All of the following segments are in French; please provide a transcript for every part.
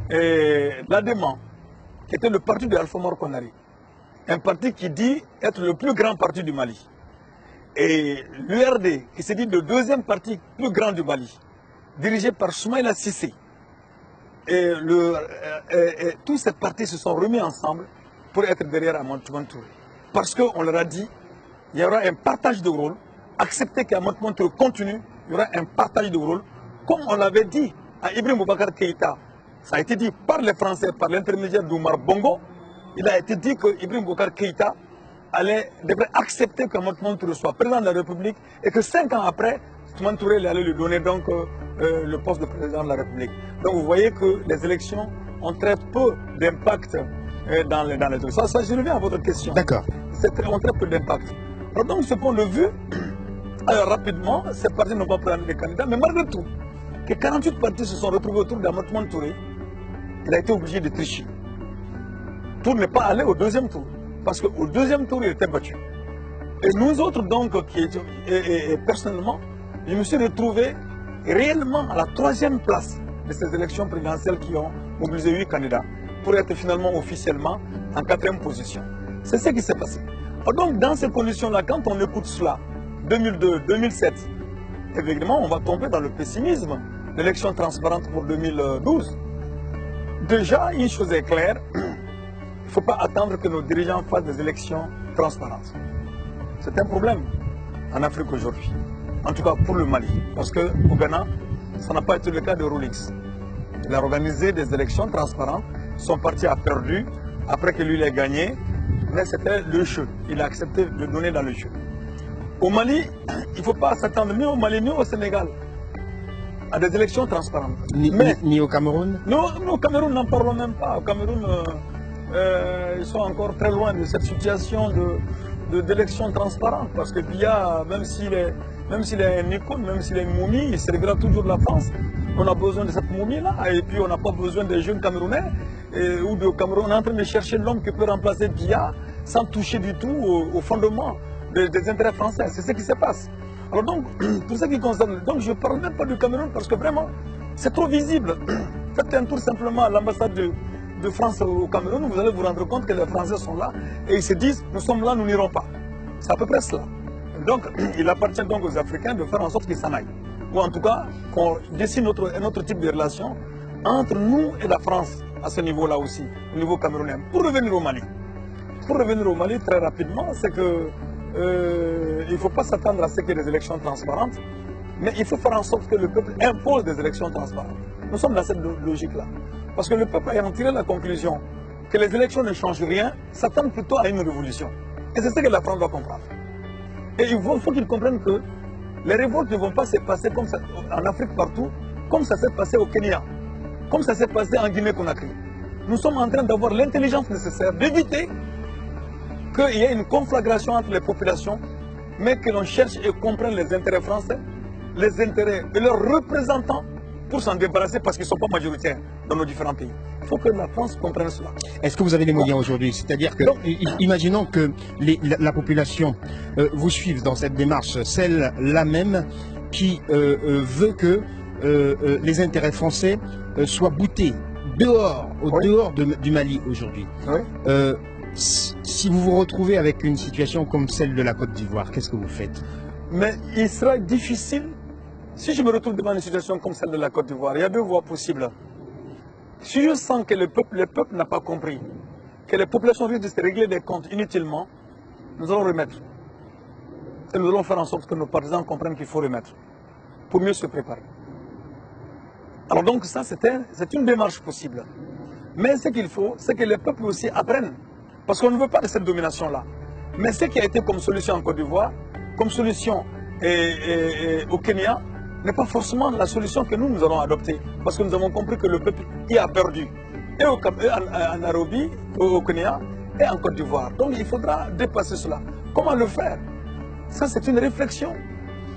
l'ADEMA, qui était le parti de Alpha Omar Konaré, un parti qui dit être le plus grand parti du Mali, et l'URD, qui se dit le deuxième parti plus grand du Mali, dirigé par Soumaïla Cissé, et tous ces partis se sont remis ensemble pour être derrière Amadou Touré. Parce qu'on leur a dit, il y aura un partage de rôle, accepter qu'Amadou Touré continue, il y aura un partage de rôle, comme on l'avait dit à Ibrahim Boubacar Keïta. Ça a été dit par les Français, par l'intermédiaire d'Oumar Bongo. Il a été dit que Ibrahim Boubacar Keïta devrait accepter qu'Amadou Touré soit président de la République et que 5 ans après, Toumane Touré allait lui donner donc le poste de président de la République. Donc vous voyez que les élections ont très peu d'impact dans les élections. Ça, je reviens à votre question. D'accord. Ont très peu d'impact. Alors donc, ce point de vue, rapidement, ces partis n'ont pas pris des candidats, mais malgré tout, que 48 partis se sont retrouvés autour d'Amadou Touré, il a été obligé de tricher. Pour ne pas aller au deuxième tour. Parce qu'au deuxième tour, il était battu. Et nous autres, donc, personnellement, je me suis retrouvé réellement à la 3e place de ces élections présidentielles qui ont mobilisé 8 candidats pour être finalement officiellement en 4e position. C'est ce qui s'est passé. Donc, dans ces conditions-là, quand on écoute cela, 2002, 2007, évidemment, on va tomber dans le pessimisme. L'élection transparente pour 2012. Déjà, une chose est claire, il ne faut pas attendre que nos dirigeants fassent des élections transparentes. C'est un problème en Afrique aujourd'hui, en tout cas pour le Mali, parce qu'au Ghana, ça n'a pas été le cas de Rawlings. Il a organisé des élections transparentes, son parti a perdu, après que lui l'ait gagné, mais c'était le jeu, il a accepté de donner dans le jeu. Au Mali, il ne faut pas s'attendre ni au Mali ni au Sénégal à des élections transparentes. Ni au Cameroun? Non, au Cameroun, n'en parlons même pas. Au Cameroun, ils sont encore très loin de cette situation d'élection transparente. Parce que Biya, même s'il est un icône, même s'il est une momie, il servira toujours de la France. On a besoin de cette momie-là. Et puis, on n'a pas besoin des jeunes Camerounais ou de Cameroun. On est en train de chercher l'homme qui peut remplacer Biya sans toucher du tout au fondement des intérêts français. C'est ce qui se passe. Alors donc, pour ce qui concerne, donc je ne parle même pas du Cameroun parce que vraiment, c'est trop visible. Faites un tour simplement à l'ambassade de France au Cameroun, vous allez vous rendre compte que les Français sont là et ils se disent, nous sommes là, nous n'irons pas. C'est à peu près cela. Donc, il appartient donc aux Africains de faire en sorte qu'ils s'en aillent. Ou en tout cas, qu'on dessine un autre type de relation entre nous et la France, à ce niveau-là aussi, au niveau camerounais. Pour revenir au Mali. Pour revenir au Mali, très rapidement, c'est que il ne faut pas s'attendre à ce qu'il y ait des élections transparentes, mais il faut faire en sorte que le peuple impose des élections transparentes. Nous sommes dans cette logique-là. Parce que le peuple ayant tiré la conclusion que les élections ne changent rien, s'attend plutôt à une révolution. Et c'est ce que la France doit comprendre. Et il faut qu'ils comprennent que les révoltes ne vont pas se passer comme ça, en Afrique partout, comme ça s'est passé au Kenya, comme ça s'est passé en Guinée-Conakry. Nous sommes en train d'avoir l'intelligence nécessaire d'éviter qu'il y ait une conflagration entre les populations, mais que l'on cherche et comprenne les intérêts français, les intérêts de leurs représentants pour s'en débarrasser parce qu'ils ne sont pas majoritaires dans nos différents pays. Il faut que la France comprenne cela. Est-ce que vous avez les moyens aujourd'hui? C'est-à-dire que, imaginons que la population vous suive dans cette démarche, celle-là même qui veut que les intérêts français soient boutés dehors, dehors du Mali aujourd'hui. Oui. Si vous vous retrouvez avec une situation comme celle de la Côte d'Ivoire, qu'est-ce que vous faites? Mais il sera difficile, si je me retrouve devant une situation comme celle de la Côte d'Ivoire, il y a deux voies possibles. Si je sens que le peuple n'a pas compris, que les populations risquent de se régler des comptes inutilement, nous allons remettre. Et nous allons faire en sorte que nos partisans comprennent qu'il faut remettre, pour mieux se préparer. Alors donc ça, c'est une démarche possible. Mais ce qu'il faut, c'est que les peuples aussi apprennent. Parce qu'on ne veut pas de cette domination-là. Mais ce qui a été comme solution en Côte d'Ivoire, comme solution au Kenya, n'est pas forcément la solution que nous allons adopter. Parce que nous avons compris que le peuple y a perdu. Et en Nairobi, au Kenya, et en Côte d'Ivoire. Donc il faudra dépasser cela. Comment le faire? Ça, c'est une réflexion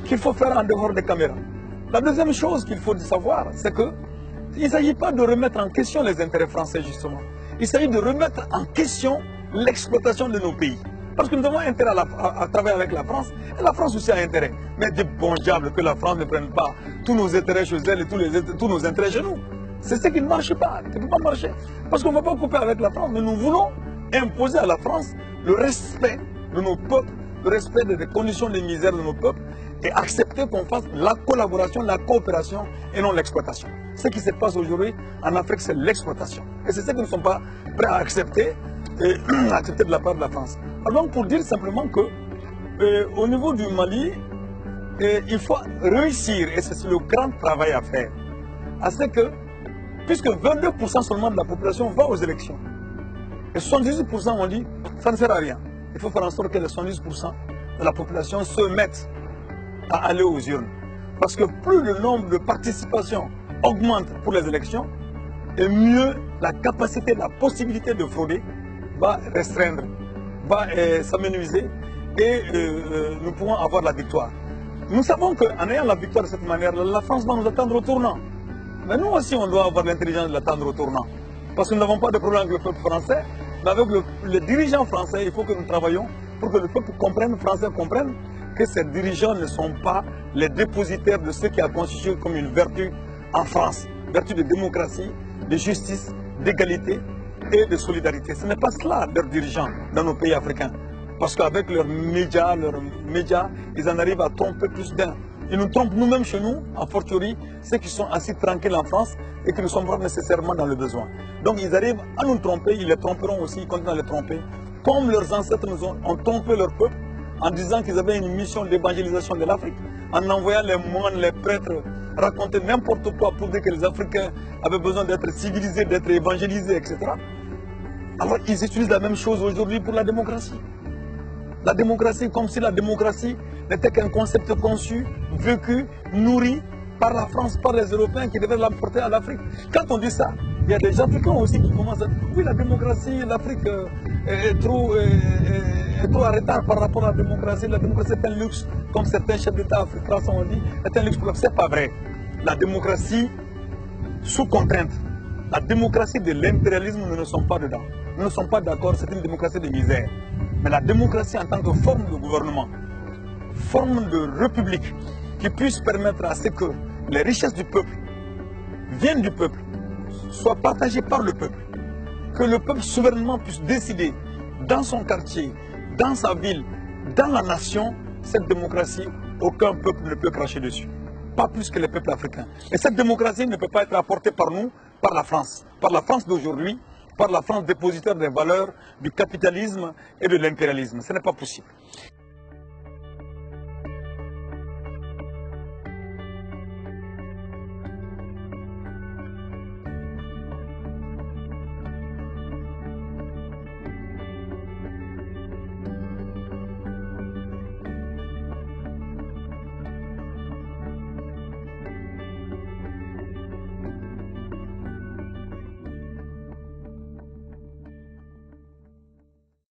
qu'il faut faire en dehors des caméras. La deuxième chose qu'il faut savoir, c'est qu'il ne s'agit pas de remettre en question les intérêts français, justement. Il s'agit de remettre en question l'exploitation de nos pays. Parce que nous avons intérêt à travailler avec la France, et la France aussi a intérêt. Mais des bons diables que la France ne prenne pas tous nos intérêts chez elle et tous nos intérêts chez nous. C'est ce qui ne marche pas, qui ne peut pas marcher. Parce qu'on ne va pas couper avec la France, mais nous voulons imposer à la France le respect de nos peuples, le respect des conditions de misère de nos peuples, et accepter qu'on fasse la collaboration, la coopération et non l'exploitation. Ce qui se passe aujourd'hui en Afrique, c'est l'exploitation. Et c'est ce que nous ne sommes pas prêts à accepter, accepter de la part de la France. Alors pour dire simplement que au niveau du Mali, il faut réussir, et c'est le grand travail à faire, à ce que, puisque 22% seulement de la population va aux élections, et 78% ont dit ça ne sert à rien. Il faut faire en sorte que les 70% de la population se mettent à aller aux urnes. Parce que plus le nombre de participations augmente pour les élections, et mieux la capacité, la possibilité de frauder va restreindre, va s'amenuiser, et nous pourrons avoir la victoire. Nous savons qu'en ayant la victoire de cette manière, la France va nous attendre au tournant. Mais nous aussi, on doit avoir l'intelligence de l'attendre au tournant. Parce que nous n'avons pas de problème avec le peuple français, mais avec les dirigeants français, il faut que nous travaillions pour que le peuple comprenne, français comprenne, que ces dirigeants ne sont pas les dépositaires de ce qui a constitué comme une vertu en France. Vertu de démocratie, de justice, d'égalité et de solidarité. Ce n'est pas cela, leurs dirigeants, dans nos pays africains. Parce qu'avec leurs médias, ils en arrivent à tromper plus d'un. Ils nous trompent nous-mêmes chez nous, a fortiori, ceux qui sont assis tranquilles en France et qui ne sont pas nécessairement dans le besoin. Donc ils arrivent à nous tromper, ils les tromperont aussi, ils continuent à les tromper. Comme leurs ancêtres nous ont trompé leur peuple en disant qu'ils avaient une mission d'évangélisation de l'Afrique, en envoyant les moines, les prêtres raconter n'importe quoi pour dire que les Africains avaient besoin d'être civilisés, d'être évangélisés, etc. Alors ils utilisent la même chose aujourd'hui pour la démocratie. La démocratie, comme si la démocratie n'était qu'un concept conçu, vécu, nourri par la France, par les Européens qui devaient l'emporter à l'Afrique. Quand on dit ça, il y a des Africains aussi qui commencent à dire oui, la démocratie, l'Afrique est trop en retard par rapport à la démocratie. La démocratie est un luxe, comme certains chefs d'État africains ont dit, est un luxe pour l'Afrique. Ce n'est pas vrai. La démocratie sous contrainte, la démocratie de l'impérialisme, nous ne sommes pas dedans. Nous ne sommes pas d'accord, c'est une démocratie de misère. Mais la démocratie en tant que forme de gouvernement, forme de république, qui puisse permettre à ce que les richesses du peuple viennent du peuple, soient partagées par le peuple, que le peuple souverainement puisse décider dans son quartier, dans sa ville, dans la nation, cette démocratie, aucun peuple ne peut cracher dessus. Pas plus que les peuples africains. Et cette démocratie ne peut pas être apportée par nous, par la France d'aujourd'hui, par la France dépositaire des valeurs du capitalisme et de l'impérialisme. Ce n'est pas possible.